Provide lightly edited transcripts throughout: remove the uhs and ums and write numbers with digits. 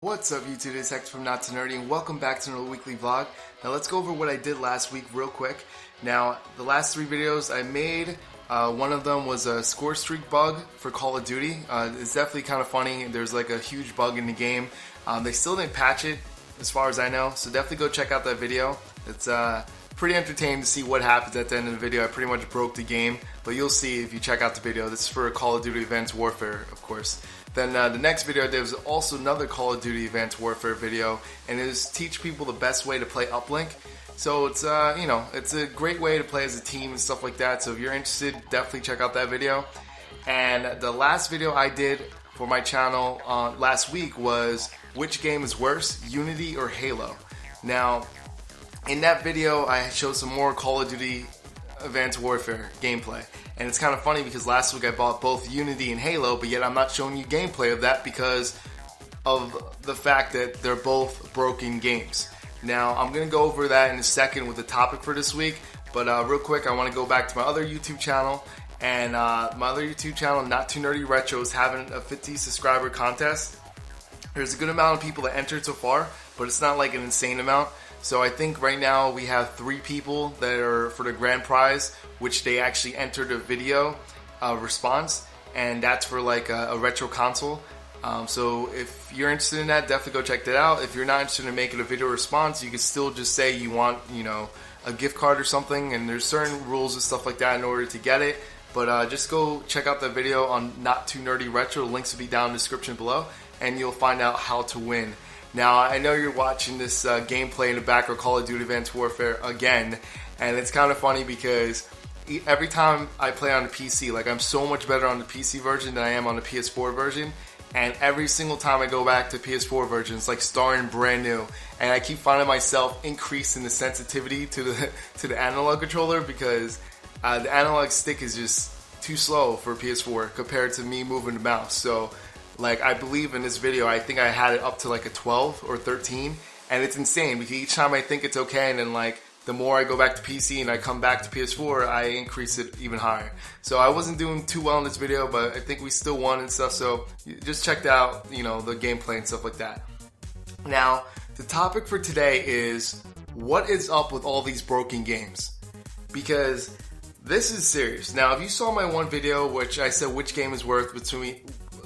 What's up YouTube, it's Hector from Not Too Nerdy and welcome back to another weekly vlog. Now let's go over what I did last week real quick. Now the last 3 videos I made, one of them was a score streak bug for Call of Duty. It's definitely kind of funny. There's like a huge bug in the game. They still didn't patch it as far as I know, so definitely go check out that video. It's pretty entertaining to see what happens at the end of the video. I pretty much broke the game, but you'll see if you check out the video. This is for Call of Duty Advanced Warfare, of course. Then the next video I did was also another Call of Duty Advanced Warfare video, and it was teach people the best way to play uplink. So it's it's a great way to play as a team and stuff like that. So if you're interested, definitely check out that video. And the last video I did for my channel last week was which game is worse, Unity or Halo. Now, in that video, I showed some more Call of Duty Advanced Warfare gameplay. And it's kind of funny because last week I bought both Unity and Halo, but yet I'm not showing you gameplay of that because of the fact that they're both broken games. Now, I'm going to go over that in a second with the topic for this week, but real quick, I want to go back to my other YouTube channel. And my other YouTube channel, Not Too Nerdy Retro, is having a 50 subscriber contest. There's a good amount of people that entered so far, but it's not like an insane amount. So I think right now we have 3 people that are for the grand prize, which they actually entered a video response, and that's for like a retro console. So if you're interested in that, definitely go check that out. If you're not interested in making a video response, you can still just say you want, a gift card or something, and there's certain rules and stuff like that in order to get it. But just go check out the video on Not Too Nerdy Retro. The links will be down in the description below, and you'll find out how to win. Now, I know you're watching this gameplay in the background, Call of Duty Advanced Warfare again, and it's kind of funny because every time I play on the PC, like I'm so much better on the PC version than I am on the PS4 version, and every single time I go back to PS4 version, it's like starting brand new, and I keep finding myself increasing the sensitivity to the analog controller because the analog stick is just too slow for PS4 compared to me moving the mouse. So like I believe in this video, I think I had it up to like a 12 or 13, and it's insane because each time I think it's okay, and then like the more I go back to PC and I come back to PS4, I increase it even higher. So I wasn't doing too well in this video, but I think we still won and stuff. So just check out, the gameplay and stuff like that. Now, the topic for today is what is up with all these broken games? Because this is serious. Now, if you saw my one video, which I said which game is worth between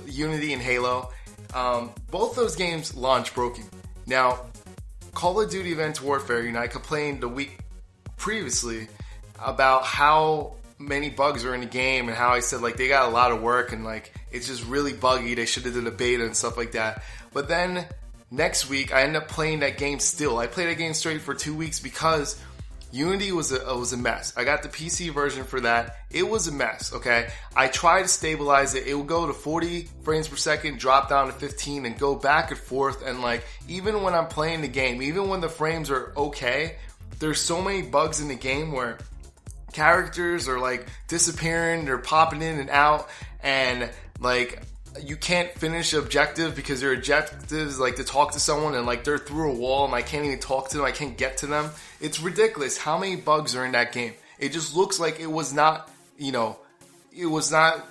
Unity and Halo, both those games launch broken. Now, Call of Duty Advanced Warfare, I complained the week previously about how many bugs are in the game and how I said like they got a lot of work and like it's just really buggy, they should have done a beta and stuff like that. But then next week I ended up playing that game still. I played that game straight for 2 weeks because Unity was a mess. I got the PC version for that. It was a mess, okay? I tried to stabilize it. It would go to 40 frames per second, drop down to 15, and go back and forth. And like, even when I'm playing the game, even when the frames are okay, there's so many bugs in the game where characters are like disappearing, they're popping in and out, and like you can't finish the objective because your objective is like to talk to someone and like they're through a wall and I can't even talk to them, I can't get to them. It's ridiculous how many bugs are in that game. It just looks like it was not, it was not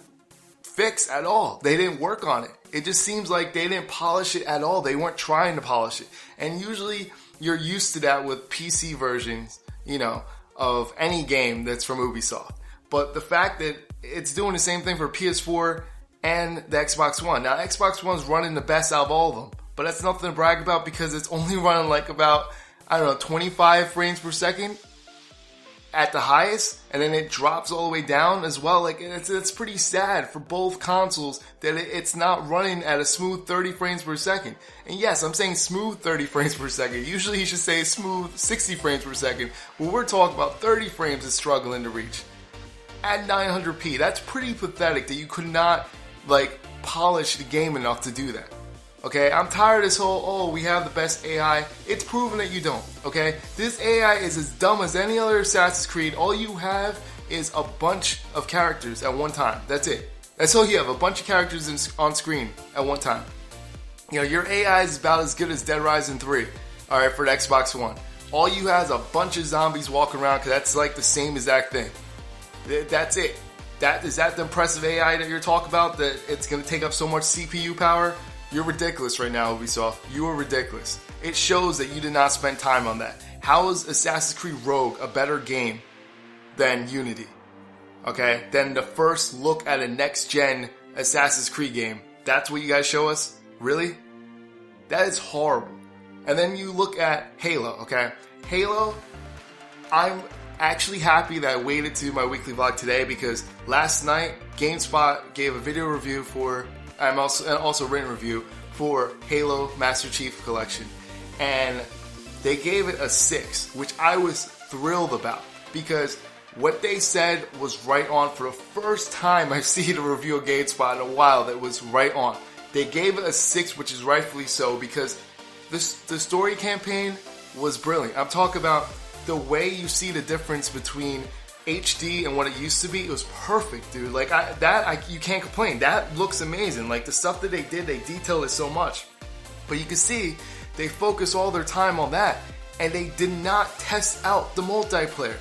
fixed at all. They didn't work on it. It just seems like they didn't polish it at all. They weren't trying to polish it. And usually you're used to that with PC versions, of any game that's from Ubisoft. But the fact that it's doing the same thing for PS4 and the Xbox One. Now, Xbox One's running the best out of all of them, but that's nothing to brag about because it's only running like about, 25 frames per second at the highest, and then it drops all the way down as well. Like, it's pretty sad for both consoles that it's not running at a smooth 30 frames per second. And yes, I'm saying smooth 30 frames per second. Usually you should say smooth 60 frames per second. When we're talking about 30 frames is struggling to reach. At 900p, that's pretty pathetic that you could not polish the game enough to do that. Okay, I'm tired of this whole, we have the best AI. It's proven that you don't, okay? This AI is as dumb as any other Assassin's Creed. All you have is a bunch of characters at one time. That's it. That's all you have, a bunch of characters on screen at one time. Your AI is about as good as Dead Rising 3, alright, for the Xbox One. All you have is a bunch of zombies walking around because that's like the same exact thing. That's it. Is that the impressive AI that you're talking about? That it's going to take up so much CPU power? You're ridiculous right now, Ubisoft. You are ridiculous. It shows that you did not spend time on that. How is Assassin's Creed Rogue a better game than Unity? Okay? Than the first look at a next-gen Assassin's Creed game. That's what you guys show us? Really? That is horrible. And then you look at Halo, okay? Halo, I'm actually happy that I waited to my weekly vlog today because last night GameSpot gave a video review for, also written review for Halo Master Chief Collection, and they gave it a 6, which I was thrilled about because what they said was right on. For the first time I've seen a review of GameSpot in a while that was right on. They gave it a 6, which is rightfully so because the story campaign was brilliant. I'm talking about the way you see the difference between HD and what it used to be. It was perfect, dude. Like you can't complain. That looks amazing. Like the stuff that they did, they detailed it so much. But you can see they focus all their time on that, and they did not test out the multiplayer.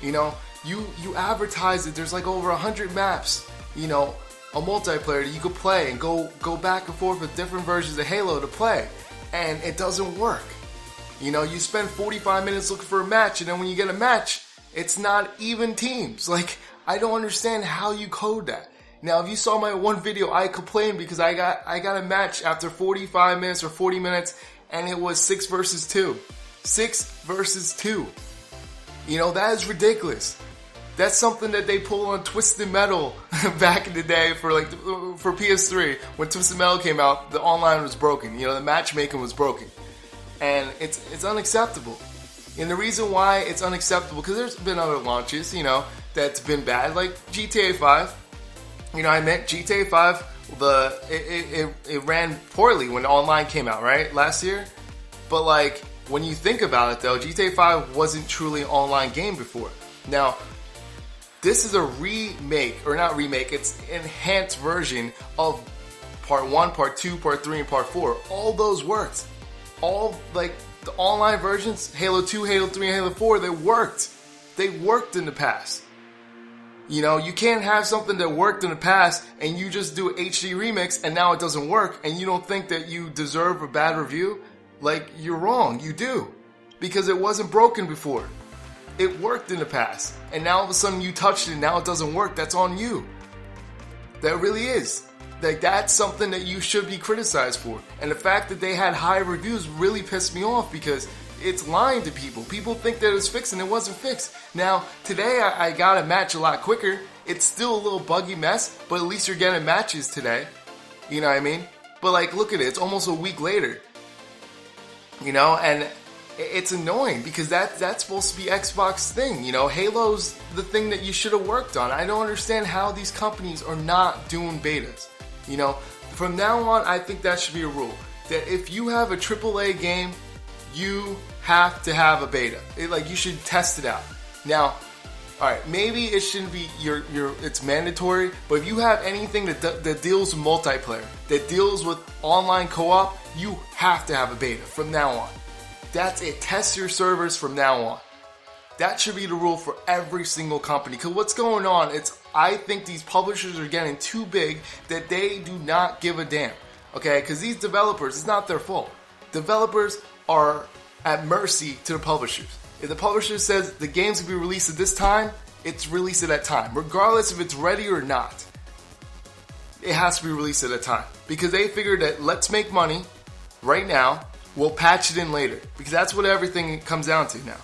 You know, you advertise it. There's like over 100 maps. You know, a multiplayer that you could play and go back and forth with different versions of Halo to play, and it doesn't work. You know, you spend 45 minutes looking for a match, and then when you get a match, it's not even teams. Like, I don't understand how you code that. Now, if you saw my one video, I complained because I got a match after 45 minutes or 40 minutes, and it was 6 versus 2. 6 versus 2. You know, that is ridiculous. That's something that they pulled on Twisted Metal back in the day for PS3. When Twisted Metal came out, the online was broken. You know, the matchmaking was broken. And it's unacceptable. And the reason why it's unacceptable, because there's been other launches, you know, that's been bad, like GTA 5. You know, I meant GTA 5, it ran poorly when online came out, right, last year. But like, when you think about it though, GTA 5 wasn't truly an online game before. Now, this is a remake, or not remake, it's enhanced version of Part 1, Part 2, Part 3, and Part 4. All those worked. All, like, the online versions, Halo 2, Halo 3, and Halo 4, they worked. They worked in the past. You know, you can't have something that worked in the past and you just do an HD remix and now it doesn't work and you don't think that you deserve a bad review. Like, you're wrong. You do. Because it wasn't broken before. It worked in the past. And now all of a sudden you touched it and now it doesn't work. That's on you. That really is. Like, that's something that you should be criticized for. And the fact that they had high reviews really pissed me off because it's lying to people. People think that it was fixed and it wasn't fixed. Now, today I got a match a lot quicker. It's still a little buggy mess, but at least you're getting matches today. You know what I mean? But like, look at it. It's almost a week later. You know, and it's annoying because that's supposed to be Xbox's thing. You know, Halo's the thing that you should have worked on. I don't understand how these companies are not doing betas. You know, from now on, I think that should be a rule. That if you have a AAA game, you have to have a beta. You should test it out. Now, alright, maybe it shouldn't be it's mandatory, but if you have anything that deals with multiplayer, that deals with online co-op, you have to have a beta from now on. That's it. Test your servers from now on. That should be the rule for every single company. Because what's going on, I think these publishers are getting too big that they do not give a damn. Okay? Because these developers, it's not their fault. Developers are at mercy to the publishers. If the publisher says the game's going to be released at this time, it's released at that time. Regardless if it's ready or not. It has to be released at that time. Because they figured that let's make money right now, we'll patch it in later. Because that's what everything comes down to now.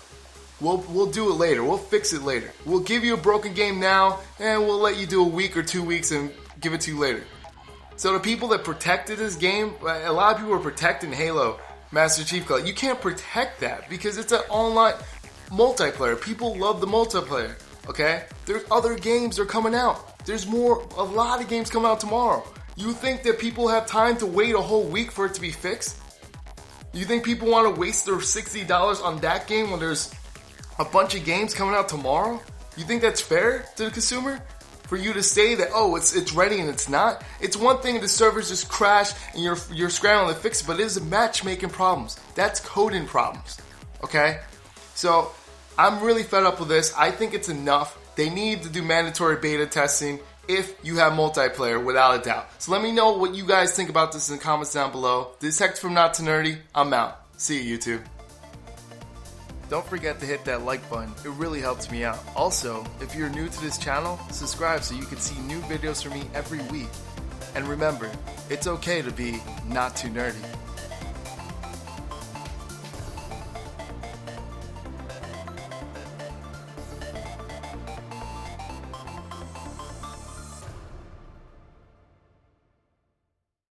We'll do it later. We'll fix it later. We'll give you a broken game now, and we'll let you do a week or 2 weeks and give it to you later. So the people that protected this game, a lot of people are protecting Halo Master Chief Collection. You can't protect that because it's an online multiplayer. People love the multiplayer, okay? There's other games that are coming out. There's a lot of games coming out tomorrow. You think that people have time to wait a whole week for it to be fixed? You think people want to waste their $60 on that game when there's a bunch of games coming out tomorrow? You think that's fair to the consumer? For you to say that, oh, it's ready and it's not? It's one thing if the servers just crash and you're scrambling to fix it, but it is matchmaking problems. That's coding problems, okay? So, I'm really fed up with this. I think it's enough. They need to do mandatory beta testing. if you have multiplayer, without a doubt. So let me know what you guys think about this in the comments down below. This is Hector from Not Too Nerdy. I'm out. See you, YouTube. Don't forget to hit that like button, it really helps me out. Also, if you're new to this channel, subscribe so you can see new videos from me every week. And remember, it's okay to be not too nerdy.